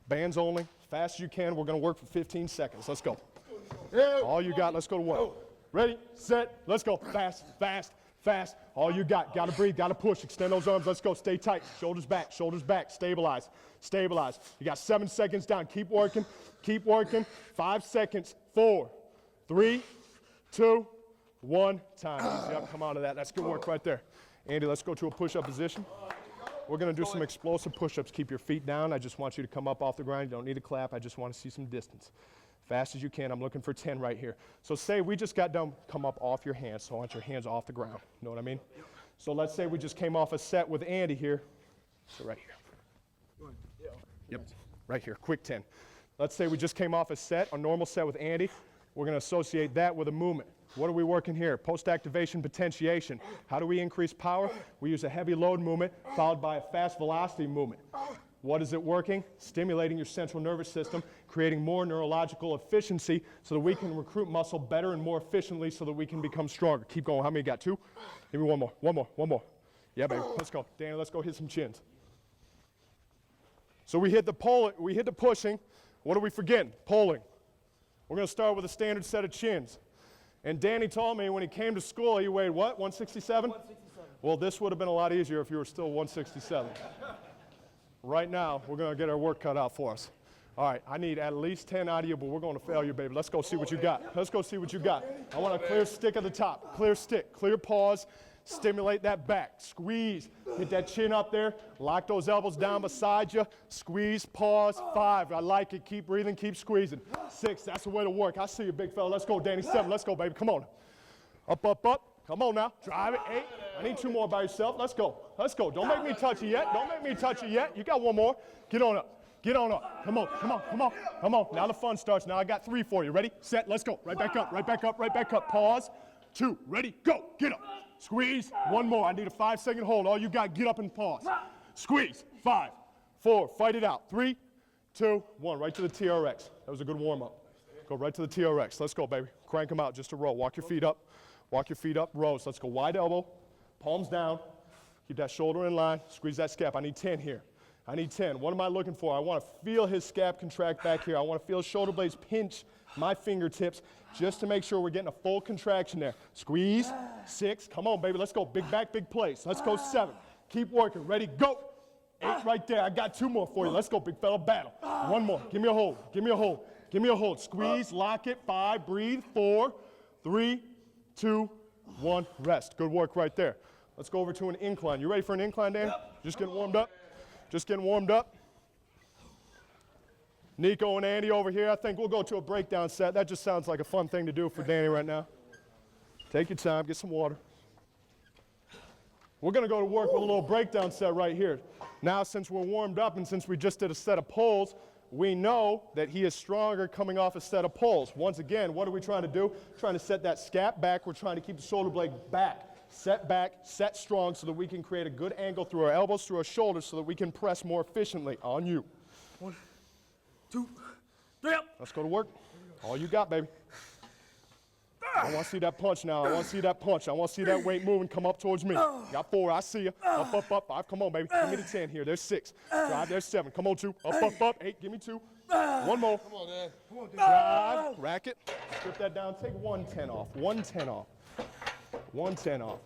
Bands only. Fast as you can. We're going to work for 15 seconds. Let's go. All you got. Let's go to 1. Ready, set, let's go. Fast. All you got. Got to breathe. Got to push. Extend those arms. Let's go. Stay tight. Shoulders back. Stabilize. You got 7 seconds down. Keep working. 5 seconds. 4, 3, 2, 1. Time. Easy up. Come out of that. That's good work right there. Andy, let's go to a push-up position. We're going to do some explosive push-ups. Keep your feet down. I just want you to come up off the ground. You don't need to clap. I just want to see some distance. Fast as you can. I'm looking for 10 right here. So say we just got done, come up off your hands. So I want your hands off the ground. You know what I mean? So let's say we just came off a set with Andy here. So right here. Yep, right here. Quick 10. Let's say we just came off a normal set with Andy. We're going to associate that with a movement. What are we working here? Post-activation potentiation. How do we increase power? We use a heavy load movement followed by a fast velocity movement. What is it working? Stimulating your central nervous system, creating more neurological efficiency so that we can recruit muscle better and more efficiently so that we can become stronger. Keep going. How many you got? 2? Give me one more. Yeah, baby. Let's go. Danny, let's go hit some chins. So we hit the pushing. What are we forgetting? Pulling. We're going to start with a standard set of chins. And Danny told me when he came to school, he weighed what, 167? 167. Well, this would have been a lot easier if you were still 167. Right now, we're going to get our work cut out for us. All right, I need at least 10 out of you, but we're going to fail you, baby. Let's go see what you got. Let's go see what you got. I want a clear stick at the top. Clear stick, clear pause. Stimulate that back. Squeeze. Hit that chin up there. Lock those elbows down beside you. Squeeze, pause. 5. I like it. Keep breathing. Keep squeezing. 6. That's the way to work. I see you, big fella. Let's go, Danny. 7. Let's go, baby. Come on. Up, up, up. Come on now. Drive it. 8. I need 2 more by yourself. Let's go. Let's go. Don't make me touch you yet. Don't make me touch you yet. You got 1 more. Get on up. Get on up. Come on. Come on. Come on. Come on. Now the fun starts. Now I got 3 for you. Ready? Set. Let's go. Right back up. Right back up. Right back up. Pause. 2. Ready? Go. Get up. Squeeze. 1 more. I need a 5-second hold. All you got, get up and pause. Squeeze. 5, 4. Fight it out. 3, 2, 1. Right to the TRX. That was a good warm-up. Go right to the TRX. Let's go, baby. Crank them out just a row. Walk your feet up. Walk your feet up. Rows. Let's go wide elbow. Palms down. Keep that shoulder in line. Squeeze that scap. I need 10 here. I need 10. What am I looking for? I want to feel his scap contract back here. I want to feel his shoulder blades pinch my fingertips just to make sure we're getting a full contraction there. Squeeze. 6. Come on, baby. Let's go. Big back, big place. Let's go. 7. Keep working. Ready? Go. 8 right there. I got 2 more for you. Let's go, big fella. Battle. 1 more. Give me a hold. Give me a hold. Give me a hold. Squeeze. Lock it. 5. Breathe. 4, 3, 2, 1. Rest. Good work right there. Let's go over to an incline. You ready for an incline, Dan? Just getting warmed up. Just getting warmed up. Nico and Andy over here. I think we'll go to a breakdown set. That just sounds like a fun thing to do for Danny right now. Take your time. Get some water. We're going to go to work with a little breakdown set right here. Now, since we're warmed up and since we just did a set of pulls, we know that he is stronger coming off a set of pulls. Once again, what are we trying to do? Trying to set that scap back. We're trying to keep the shoulder blade back. Set strong so that we can create a good angle through our elbows, through our shoulders, so that we can press more efficiently. On you. 1, 2, 3 up. Let's go to work. All you got, baby. I want to see that punch now. I want to see that punch. I want to see that weight moving. Come up towards me. Got 4. I see you. Up, up, up. 5. Come on, baby. Give me the 10 here. There's 6. Drive. There's 7. Come on, 2. Up, up, up. 8. Give me 2. 1 more. Come on, Dan. Come on, Dan. Drive. Rack it. Strip that down. Take 110 off. 110 off. 110 off.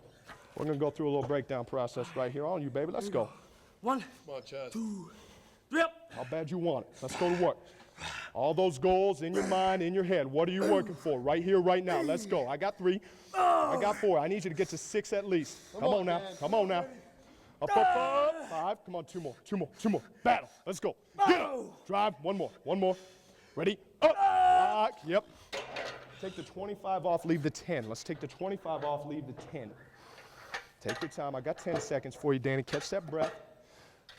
We're going to go through a little breakdown process right here on you, baby. Let's go. 1, Come on, Chad. 2, 3 up. How bad you want it. Let's go to work. All those goals in your mind, in your head. What are you working for? Right here, right now. Let's go. I got 3. I got 4. I need you to get to 6 at least. Come on now. man. Come on now. Up, up, up. 5. Come on, 2 more. 2 more. 2 more. Battle. Let's go. Get up. Drive. 1 more. 1 more. Ready? Up. Lock. Yep. Take the 25 off, leave the 10. Let's take the 25 off, leave the 10. Take your time. I got 10 seconds for you, Danny. Catch that breath.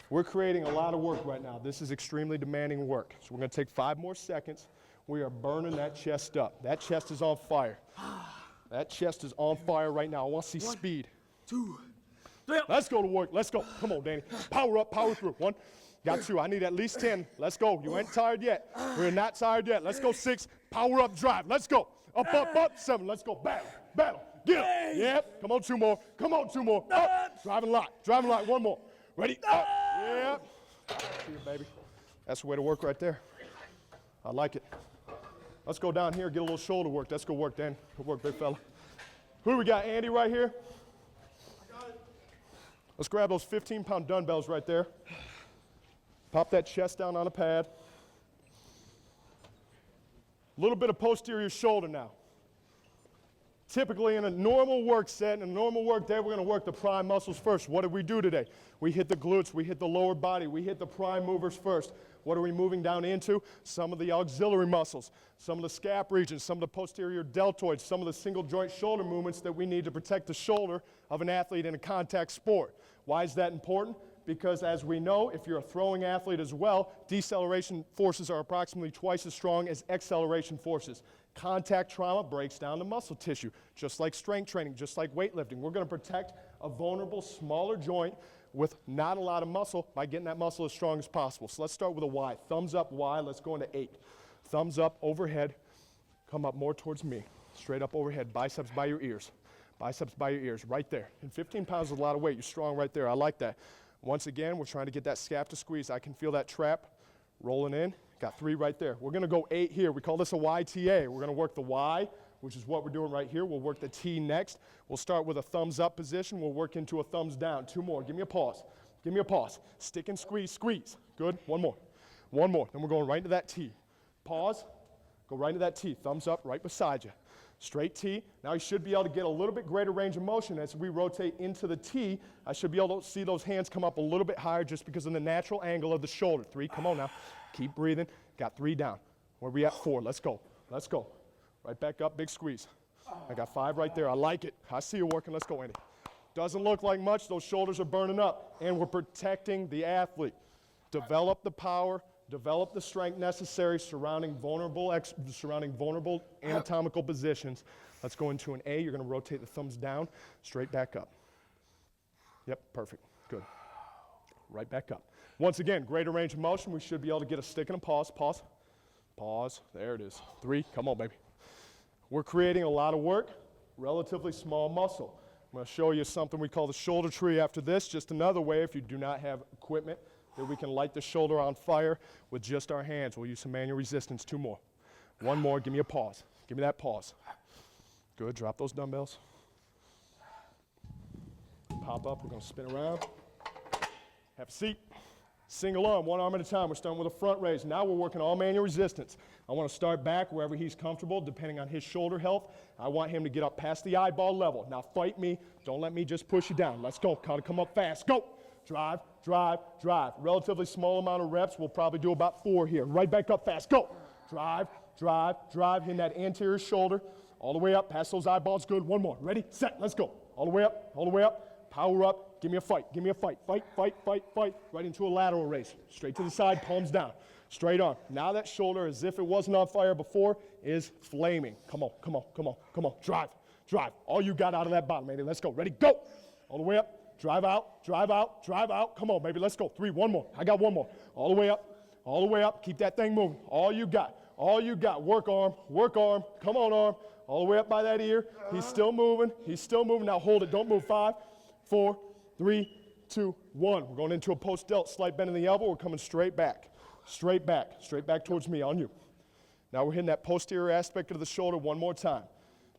We're creating a lot of work right now. This is extremely demanding work. So we're going to take 5 more seconds. We are burning that chest up. That chest is on fire. That chest is on fire right now. I want to see speed. 2, 3 up. Let's go to work. Let's go. Come on, Danny. Power up, power through. 1. Got 2. I need at least 10. Let's go. You ain't tired yet. We're not tired yet. Let's go. 6. Power up, drive. Let's go. Up, up, up. 7. Let's go. Battle. Battle. Get up. Yep. Come on, 2 more. Come on, 2 more. Up. Driving lock. Driving lock. 1 more. Ready? Up. Yep. See you, baby. That's the way to work right there. I like it. Let's go down here, get a little shoulder work. Let's go work, Dan. Good work, big fella. Who do we got? Andy right here? I got it. Let's grab those 15-pound dumbbells right there. Pop that chest down on a pad. A little bit of posterior shoulder now. Typically in a normal work set, in a normal work day, we're going to work the prime muscles first. What did we do today? We hit the glutes, we hit the lower body, we hit the prime movers first. What are we moving down into? Some of the auxiliary muscles, some of the scap regions, some of the posterior deltoids, some of the single joint shoulder movements that we need to protect the shoulder of an athlete in a contact sport. Why is that important? because as we know, if you're a throwing athlete as well, deceleration forces are approximately twice as strong as acceleration forces. Contact trauma breaks down the muscle tissue, just like strength training, just like weightlifting. We're going to protect a vulnerable, smaller joint with not a lot of muscle by getting that muscle as strong as possible. So let's start with a Y. Thumbs up, Y. Let's go into 8. Thumbs up, overhead. Come up more towards me. Straight up overhead. Biceps by your ears. Biceps by your ears, right there. And 15 pounds is a lot of weight. You're strong right there. I like that. Once again, we're trying to get that scap to squeeze. I can feel that trap rolling in. Got 3 right there. We're going to go 8 here. We call this a YTA. We're going to work the Y, which is what we're doing right here. We'll work the T next. We'll start with a thumbs up position. We'll work into a thumbs down. 2 more. Give me a pause. Give me a pause. Stick and squeeze, squeeze. Good. 1 more. 1 more. Then we're going right into that T. Pause. Go right into that T. Thumbs up right beside you. Straight T. Now you should be able to get a little bit greater range of motion as we rotate into the T. I should be able to see those hands come up a little bit higher just because of the natural angle of the shoulder. 3, come on now. Keep breathing. Got 3 down. Where we at? 4. Let's go. Let's go. Right back up, big squeeze. I got 5 right there. I like it. I see you working. Let's go, Andy. Doesn't look like much. Those shoulders are burning up. And we're protecting the athlete. Develop the power. Develop the strength necessary surrounding vulnerable anatomical positions. Let's go into an A. You're going to rotate the thumbs down, straight back up. Yep, perfect. Good. Right back up. Once again, greater range of motion. We should be able to get a stick and a pause. Pause. Pause. There it is. 3. Come on, baby. We're creating a lot of work, relatively small muscle. I'm going to show you something we call the shoulder tree after this. Just another way, if you do not have equipment, that we can light the shoulder on fire with just our hands. We'll use some manual resistance. 2 more. 1 more. Give me a pause. Give me that pause. Good. Drop those dumbbells. Pop up. We're going to spin around. Have a seat. Single arm, 1 arm at a time. We're starting with a front raise. Now we're working all manual resistance. I want to start back wherever he's comfortable, depending on his shoulder health. I want him to get up past the eyeball level. Now fight me. Don't let me just push you down. Let's go. Gotta come up fast. Go. Drive, drive, drive. Relatively small amount of reps. We'll probably do about 4 here. Right back up fast. Go. Drive, drive, drive. Hitting that anterior shoulder. All the way up. Past those eyeballs. Good. 1 more. Ready, set. Let's go. All the way up. All the way up. Power up. Give me a fight. Give me a fight. Fight, fight, fight, fight. Right into a lateral raise. Straight to the side. Palms down. Straight arm. Now that shoulder, as if it wasn't on fire before, is flaming. Come on, come on, come on, come on. Drive, drive. All you got out of that bottom, baby. Let's go. Ready, go. All the way up. Drive out, drive out, drive out. Come on, baby. Let's go. 3, 1 more. I got 1 more. All the way up, all the way up. Keep that thing moving. All you got. All you got. Work arm, work arm. Come on, arm. All the way up by that ear. He's still moving. He's still moving. Now hold it. Don't move. 5, 4, 3, 2, 1. We're going into a post delt. Slight bend in the elbow. We're coming straight back. Straight back. Straight back towards me. On you. Now we're hitting that posterior aspect of the shoulder 1 more time.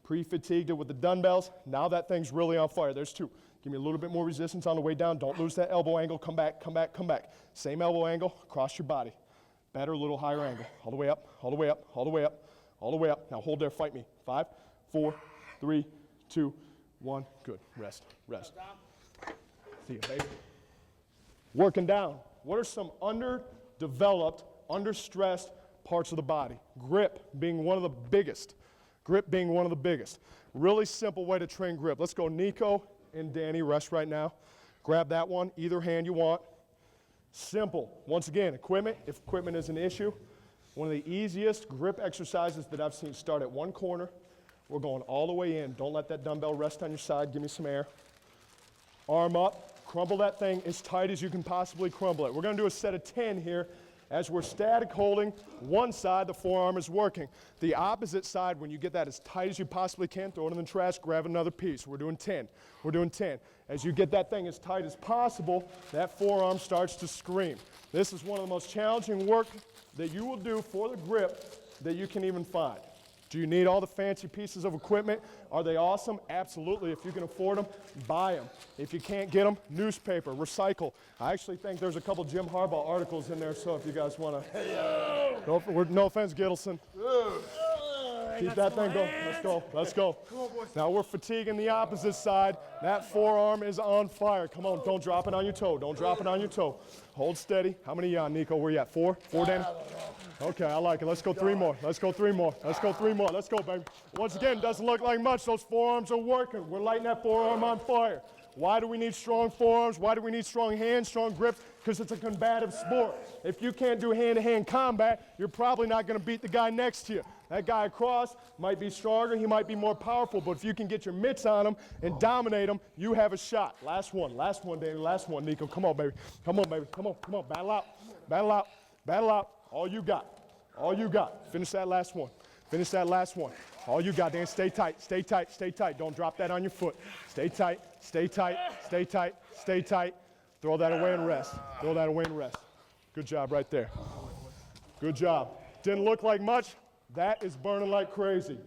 Pre-fatigued it with the dumbbells. Now that thing's really on fire. There's 2. Give me a little bit more resistance on the way down. Don't lose that elbow angle. Come back, come back, come back. Same elbow angle across your body. Better, a little higher angle. All the way up, all the way up, all the way up, all the way up. Now hold there, fight me. 5, 4, 3, 2, 1. Good. Rest, rest. See you, baby. Working down. What are some underdeveloped, understressed parts of the body? Grip being one of the biggest. Grip being one of the biggest. Really simple way to train grip. Let's go, Nico and Danny, rest right now. Grab that one, either hand you want. Simple. Once again, equipment, if equipment is an issue. One of the easiest grip exercises that I've seen start at 1 corner. We're going all the way in. Don't let that dumbbell rest on your side. Give me some air. Arm up. Crumble that thing as tight as you can possibly crumble it. We're going to do a set of 10 here. As we're static holding one side, the forearm is working. The opposite side, when you get that as tight as you possibly can, throw it in the trash, grab another piece. We're doing 10. We're doing 10. As you get that thing as tight as possible, that forearm starts to scream. This is one of the most challenging work that you will do for the grip that you can even find. Do you need all the fancy pieces of equipment? Are they awesome? Absolutely. If you can afford them, buy them. If you can't get them, newspaper, recycle. I actually think there's a couple Jim Harbaugh articles in there, so if you guys want to. No offense, Gittleson. Keep that thing going. Let's go. Let's go. Now we're fatiguing the opposite side. That forearm is on fire. Come on. Don't drop it on your toe. Don't drop it on your toe. Hold steady. How many Nico? Where you at? 4? 4, Danny? Okay, I like it. Let's go 3 more. Let's go 3 more. Let's go 3 more. Let's go, baby. Once again, doesn't look like much. Those forearms are working. We're lighting that forearm on fire. Why do we need strong forearms? Why do we need strong hands, strong grips? Because it's a combative sport. If you can't do hand-to-hand combat, you're probably not going to beat the guy next to you. That guy across might be stronger, he might be more powerful, but if you can get your mitts on him and dominate him, you have a shot. Last one, Danny, last one, Nico. Come on, baby. Come on, baby. Come on. Battle out. Battle out. Battle out. All you got. All you got. Finish that last one. Finish that last one. All you got, Dan. Stay tight. Stay tight. Stay tight. Don't drop that on your foot. Stay tight. Stay tight. Stay tight. Stay tight. Throw that away and rest. Throw that away and rest. Good job right there. Good job. Didn't look like much. That is burning like crazy.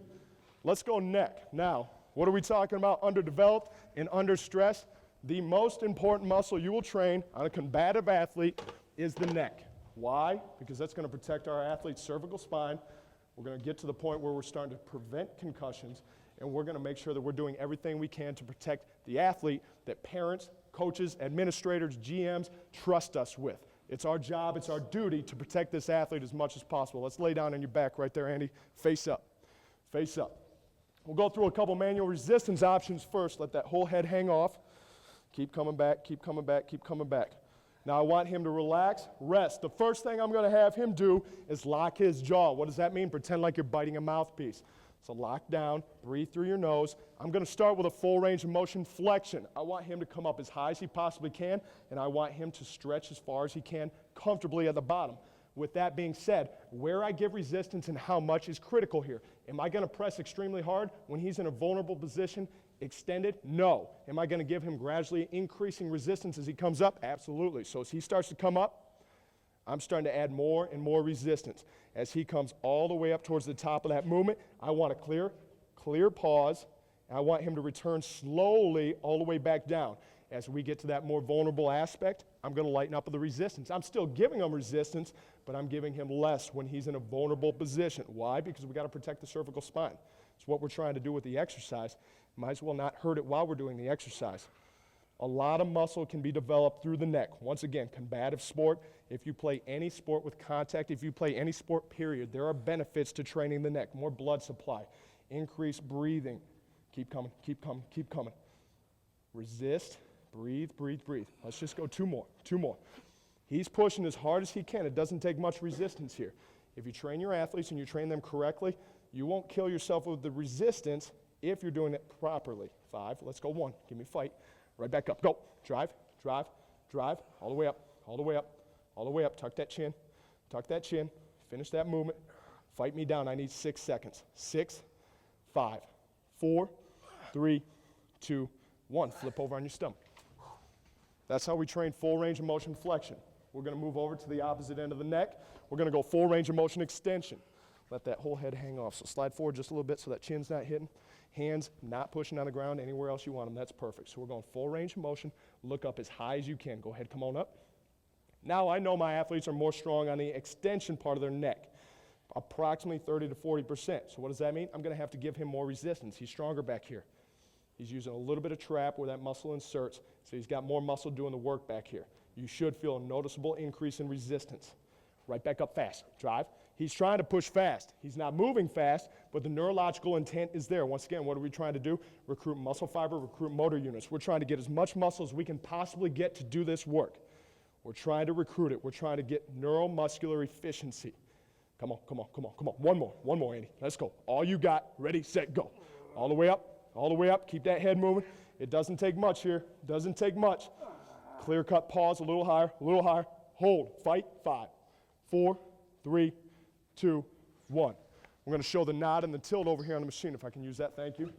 Let's go neck. Now, what are we talking about? Underdeveloped and under stress. The most important muscle you will train on a combative athlete is the neck. Why? Because that's going to protect our athlete's cervical spine. We're going to get to the point where we're starting to prevent concussions, and we're going to make sure that we're doing everything we can to protect the athlete that parents, coaches, administrators, GMs trust us with. It's our job, it's our duty to protect this athlete as much as possible. Let's lay down on your back right there, Andy. Face up. Face up. We'll go through a couple manual resistance options first. Let that whole head hang off. Keep coming back, keep coming back, keep coming back. Now I want him to relax, rest. The first thing I'm going to have him do is lock his jaw. What does that mean? Pretend like you're biting a mouthpiece. So lock down, breathe through your nose. I'm going to start with a full range of motion flexion. I want him to come up as high as he possibly can, and I want him to stretch as far as he can comfortably at the bottom. With that being said, where I give resistance and how much is critical here. Am I going to press extremely hard when he's in a vulnerable position? Extended? No. Am I going to give him gradually increasing resistance as he comes up? Absolutely. So as he starts to come up, I'm starting to add more and more resistance. As he comes all the way up towards the top of that movement, I want a clear pause, and I want him to return slowly all the way back down. As we get to that more vulnerable aspect, I'm going to lighten up the resistance. I'm still giving him resistance, but I'm giving him less when he's in a vulnerable position. Why? Because we got to protect the cervical spine. It's what we're trying to do with the exercise. Might as well not hurt it while we're doing the exercise. A lot of muscle can be developed through the neck. Once again, combative sport. If you play any sport with contact, if you play any sport, period, there are benefits to training the neck. More blood supply, increased breathing. Keep coming, keep coming, keep coming. Resist, breathe, breathe, breathe. Let's just go two more. He's pushing as hard as he can. It doesn't take much resistance here. If you train your athletes and you train them correctly, you won't kill yourself with the resistance if you're doing it properly. 5, let's go 1, give me fight. Right back up, go. Drive, drive, drive, all the way up, all the way up, all the way up. Tuck that chin, finish that movement. Fight me down, I need 6 seconds. 6, 5, 4, 3, 2, 1. Flip over on your stomach. That's how we train full range of motion flexion. We're gonna move over to the opposite end of the neck. We're gonna go full range of motion extension. Let that whole head hang off. So slide forward just a little bit so that chin's not hitting. Hands not pushing on the ground anywhere else you want them. That's perfect. So we're going full range of motion. Look up as high as you can. Go ahead, come on up. Now I know my athletes are more strong on the extension part of their neck, approximately 30 to 40%. So what does that mean? I'm going to have to give him more resistance. He's stronger back here. He's using a little bit of trap where that muscle inserts, so he's got more muscle doing the work back here. You should feel a noticeable increase in resistance. Right back up fast. Drive. He's trying to push fast. He's not moving fast, but the neurological intent is there. Once again, what are we trying to do? Recruit muscle fiber, recruit motor units. We're trying to get as much muscle as we can possibly get to do this work. We're trying to recruit it. We're trying to get neuromuscular efficiency. Come on, come on, come on, come on. One more, Andy. Let's go. All you got. Ready, set, go. All the way up, all the way up. Keep that head moving. It doesn't take much here. Doesn't take much. Clear cut, pause, a little higher, a little higher. Hold, fight, 5, 4, 3, 2, 1. We're going to show the nod and the tilt over here on the machine, if I can use that. Thank you.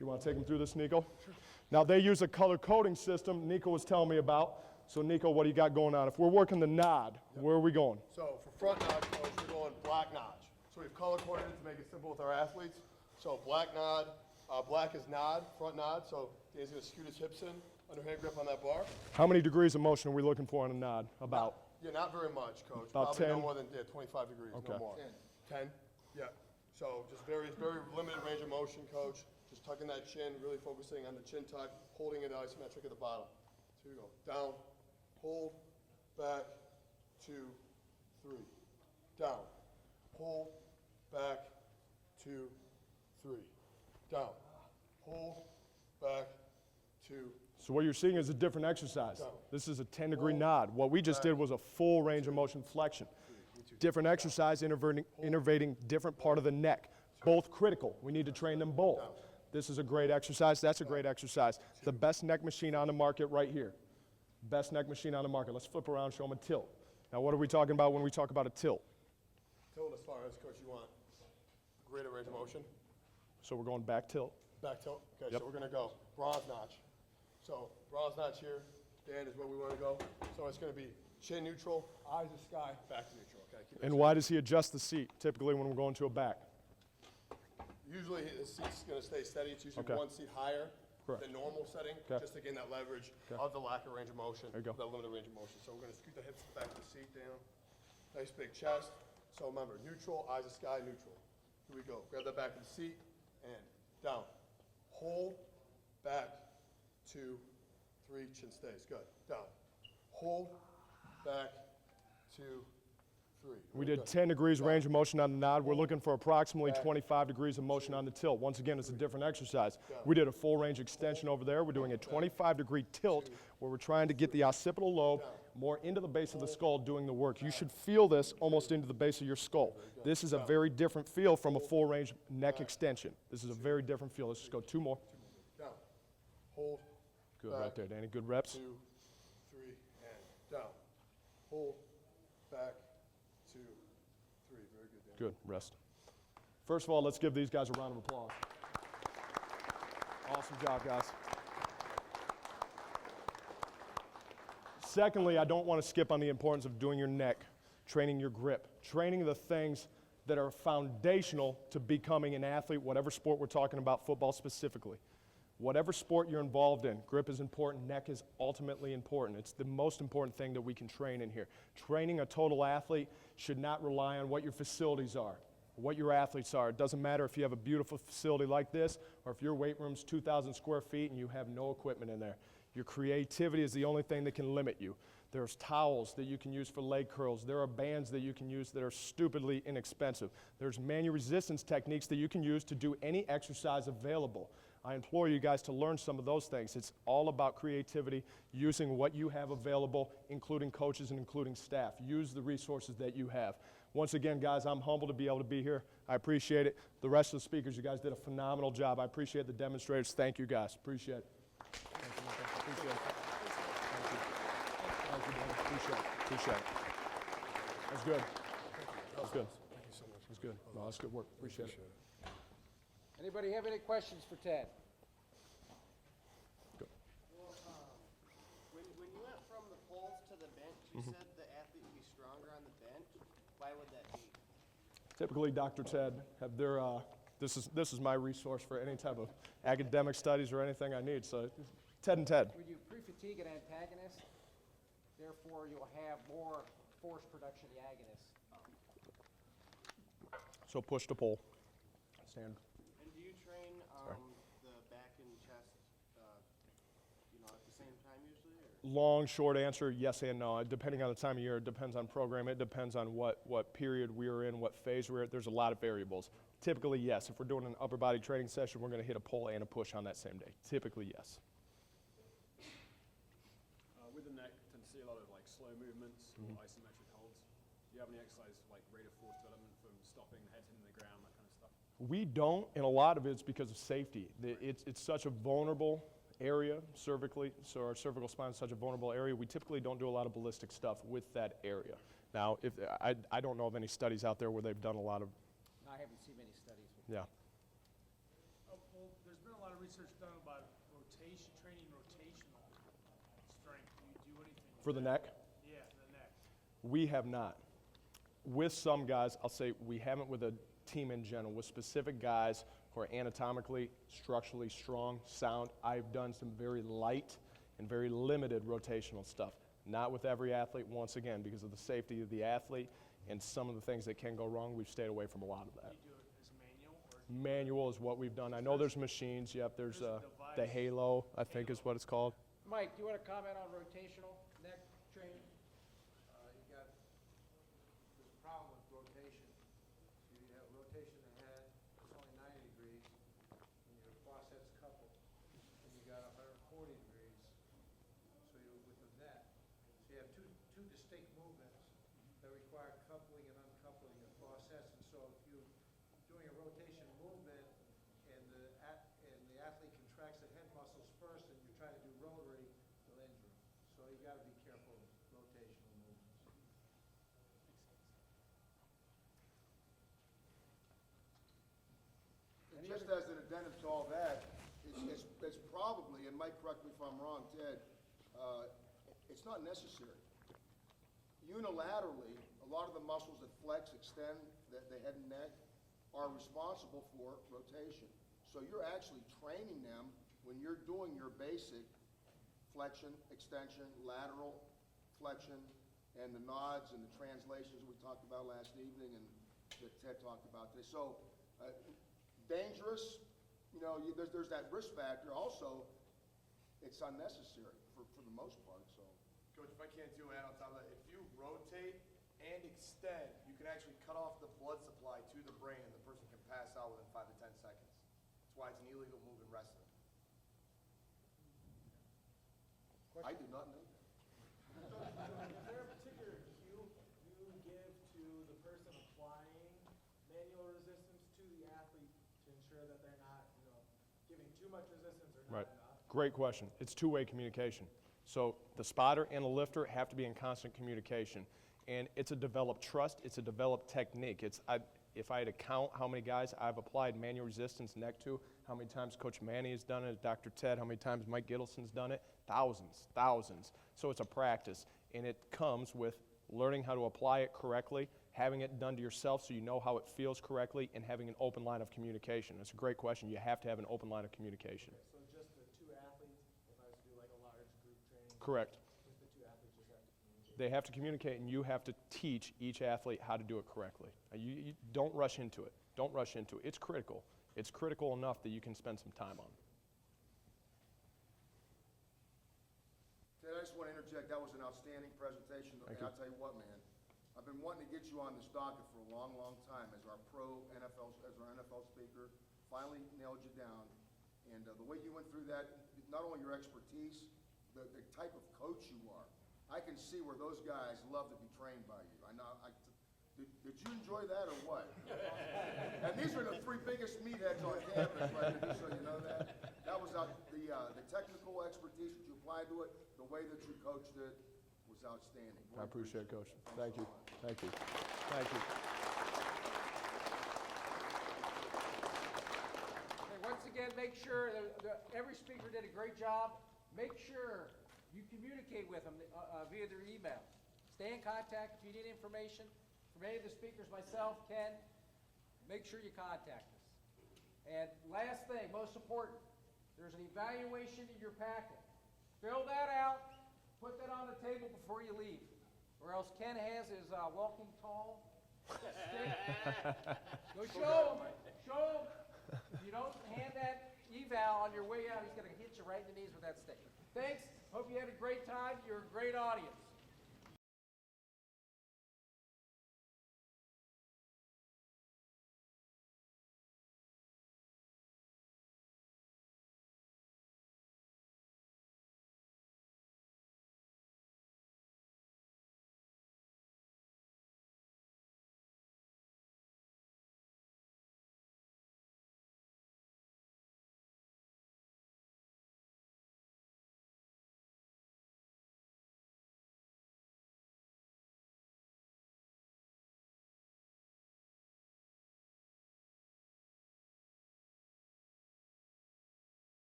You want to take them through this, Nico? Sure. Now, they use a color coding system Nico was telling me about. So, Nico, what do you got going on? If we're working the nod, where are we going? So, for front nod, coach, we're going black nod. So, we've color coded it to make it simple with our athletes. So, black nod, black is nod, front nod. So, Dan's going to scoot his hips in, underhand grip on that bar. How many degrees of motion are we looking for on a nod? About? Yeah, not very much, coach. About Probably 10? no more than 25 degrees, Okay. no more. 10? Yeah. So just very limited range of motion, coach. Just tucking that chin, really focusing on the chin tuck, holding it isometric at the bottom. So here we go. Down, hold, back, 2, 3. Down, hold, back, 2, 3. Down, hold, back, 2, So what you're seeing is a different exercise. This is a 10-degree nod. What we just did was a full range of motion flexion. Different exercise, innervating different part of the neck. Both critical. We need to train them both. This is a great exercise. That's a great exercise. The best neck machine on the market right here. Best neck machine on the market. Let's flip around, show them a tilt. Now, what are we talking about when we talk about a tilt? Tilt as far as, Coach, you want greater range of motion? So we're going back tilt. Back tilt? Okay, Yep. so we're going to go bronze notch. So bronze notch here, Dan, is where we want to go. So it's going to be chin neutral, eyes to sky, back to neutral. Okay. Keep it And why does he adjust the seat typically when we're going to a back? Usually the seat's going to stay steady. It's usually Okay. one seat higher Correct. than normal setting, Okay. just to gain that leverage Okay. of the lack of range of motion, There you go. the limited range of motion. So we're going to scoot the hips back to the seat down. Nice big chest. So remember, neutral, eyes to sky, neutral. Here we go. Grab that back to the seat and down. Hold, back, 2, 3, chin stays. Good. Down. Hold, back, 2, 3. We did Good. 10 degrees range of motion on the nod. We're looking for approximately 25 degrees of motion on the tilt. Once again, it's a different exercise. We did a full range extension over there. We're doing a 25-degree tilt where we're trying to get the occipital lobe more into the base of the skull doing the work. You should feel this almost into the base of your skull. This is a very different feel from a full range neck extension. This is a very different feel. Let's just go 2 more. Down. Hold. Good back, right there, Danny. Good reps. 2, 3, and down. Hold, back, 2, 3. Very good, Dan. Good. Rest. First of all, let's give these guys a round of applause. Awesome job, guys. Secondly, I don't want to skip on the importance of doing your neck, training your grip, training the things that are foundational to becoming an athlete, whatever sport we're talking about, football specifically. Whatever sport you're involved in, grip is important, neck is ultimately important. It's the most important thing that we can train in here. Training a total athlete should not rely on what your facilities are, what your athletes are. It doesn't matter if you have a beautiful facility like this or if your weight room's 2,000 square feet and you have no equipment in there. Your creativity is the only thing that can limit you. There's towels that you can use for leg curls. There are bands that you can use that are stupidly inexpensive. There's manual resistance techniques that you can use to do any exercise available. I implore you guys to learn some of those things. It's all about creativity, using what you have available, including coaches and including staff. Use the resources that you have. Once again, guys, I'm humbled to be able to be here. I appreciate it. The rest of the speakers, you guys did a phenomenal job. I appreciate the demonstrators. Thank you, guys. Appreciate it. Thank you, Michael. Appreciate it. Thank you. Thank you, Danny. Appreciate it. Appreciate it. That's good. That's good. Thank you so much. That's good. No, that's good work. Appreciate it. Anybody have any questions for Ted? Good. Well, when you went from the poles to the bench, you said the athlete would be stronger on the bench. Why would that be? Typically, Dr. Ted have their, this is my resource for any type of academic studies or anything I need. So Ted and Ted. When you pre-fatigue an antagonist, therefore you'll have more force production of the agonist. So push to pull. Stand. And do you train the back and chest, at the same time usually? Or? Long, short answer, yes and no. Depending on the time of year, it depends on program. It depends on what period we're in, what phase we're in. There's a lot of variables. Typically, yes. If we're doing an upper body training session, we're going to hit a pull and a push on that same day. Typically, yes. With the neck, I tend to see a lot of like slow movements or isometric holds. Do you have any exercise like rate of force development from stopping, head hitting the ground, that kind of stuff? We don't, and a lot of it's because of safety. It's such a vulnerable area cervically, so our cervical spine is such a vulnerable area. We typically don't do a lot of ballistic stuff with that area. Now, if I don't know of any studies out there where they've done a lot of, I haven't seen many studies with yeah. Well, there's been a lot of research done about rotation, training rotational strength. Do you do anything with For the that? neck, Yeah, the neck. we have not. With some guys, I'll say we haven't with a team in general. With specific guys who are anatomically, structurally strong, sound, I've done some very light and very limited rotational stuff. Not with every athlete, once again, because of the safety of the athlete and some of the things that can go wrong, we've stayed away from a lot of that. Do you do it as manual or Manual is what we've done. I know there's machines, yep, there's There's a the device. Halo, I think is what it's called. Mike, do you want to comment on rotational neck training? You got this problem with rotation. So you have rotation of the head, it's only 90 degrees, and your quadriceps couple, and you got 140 degrees require coupling and uncoupling across sets, and so if you're doing a rotation movement and the athlete contracts the head muscles first and you're trying to do rotary, you'll injure them. So you gotta be careful of rotational movements. And just as an addendum to all that, it's probably, and Mike, correct me if I'm wrong, Ted, it's not necessary. Unilaterally, a lot of the muscles that flex, extend, the head and neck, are responsible for rotation. So you're actually training them when you're doing your basic flexion, extension, lateral flexion, and the nods and the translations we talked about last evening and that Ted talked about today. So dangerous, there's that risk factor. Also, it's unnecessary for the most part. So, Coach, if I can't do add on top of that, if you rotate and extend, you can actually cut off the blood supply to the brain and the person can pass out within 5 to 10 seconds. That's why it's an illegal move in wrestling. I did not know that. Is there a particular cue you give to the person applying manual resistance to the athlete to ensure that they're not, giving too much resistance or not Right. enough? Great question. It's two-way communication. So the spotter and the lifter have to be in constant communication. And it's a developed trust. It's a developed technique. If I had to count how many guys I've applied manual resistance neck to, how many times Coach Manny has done it, Dr. Ted, how many times Mike Gittleson's done it, thousands. So it's a practice. And it comes with learning how to apply it correctly, having it done to yourself so you know how it feels correctly, and having an open line of communication. That's a great question. You have to have an open line of communication. So just the two athletes, if I was to do like a large group training? Correct. Just the two athletes just have to communicate? They have to communicate, and you have to teach each athlete how to do it correctly. You don't rush into it. Don't rush into it. It's critical. It's critical enough that you can spend some time on it. Ted, I just want to interject, that was an outstanding presentation. Thank And you. I'll tell you what, man, I've been wanting to get you on this docket for a long, long time as our NFL speaker. Finally nailed you down. And the way you went through that, not only your expertise, the type of coach you are. I can see where those guys love to be trained by you. I know. Did you enjoy that or what? And these are the three biggest meatheads on campus, right? Just so you know that. That was the technical expertise that you applied to it, the way that you coached it was outstanding. I appreciate it, Coach. Thank you. Thank you. Thank you. Okay, once again, make sure that every speaker did a great job. Make sure you communicate with them via their email. Stay in contact if you need information from any of the speakers, myself, Ken. Make sure you contact us. And last thing, most important, there's an evaluation in your packet. Fill that out, put that on the table before you leave, or else Ken has his walking tall stick. Go show him. Show him. If you don't hand that eval on your way out, he's going to hit you right in the knees with that stick. Thanks. Hope you had a great time. You're a great audience.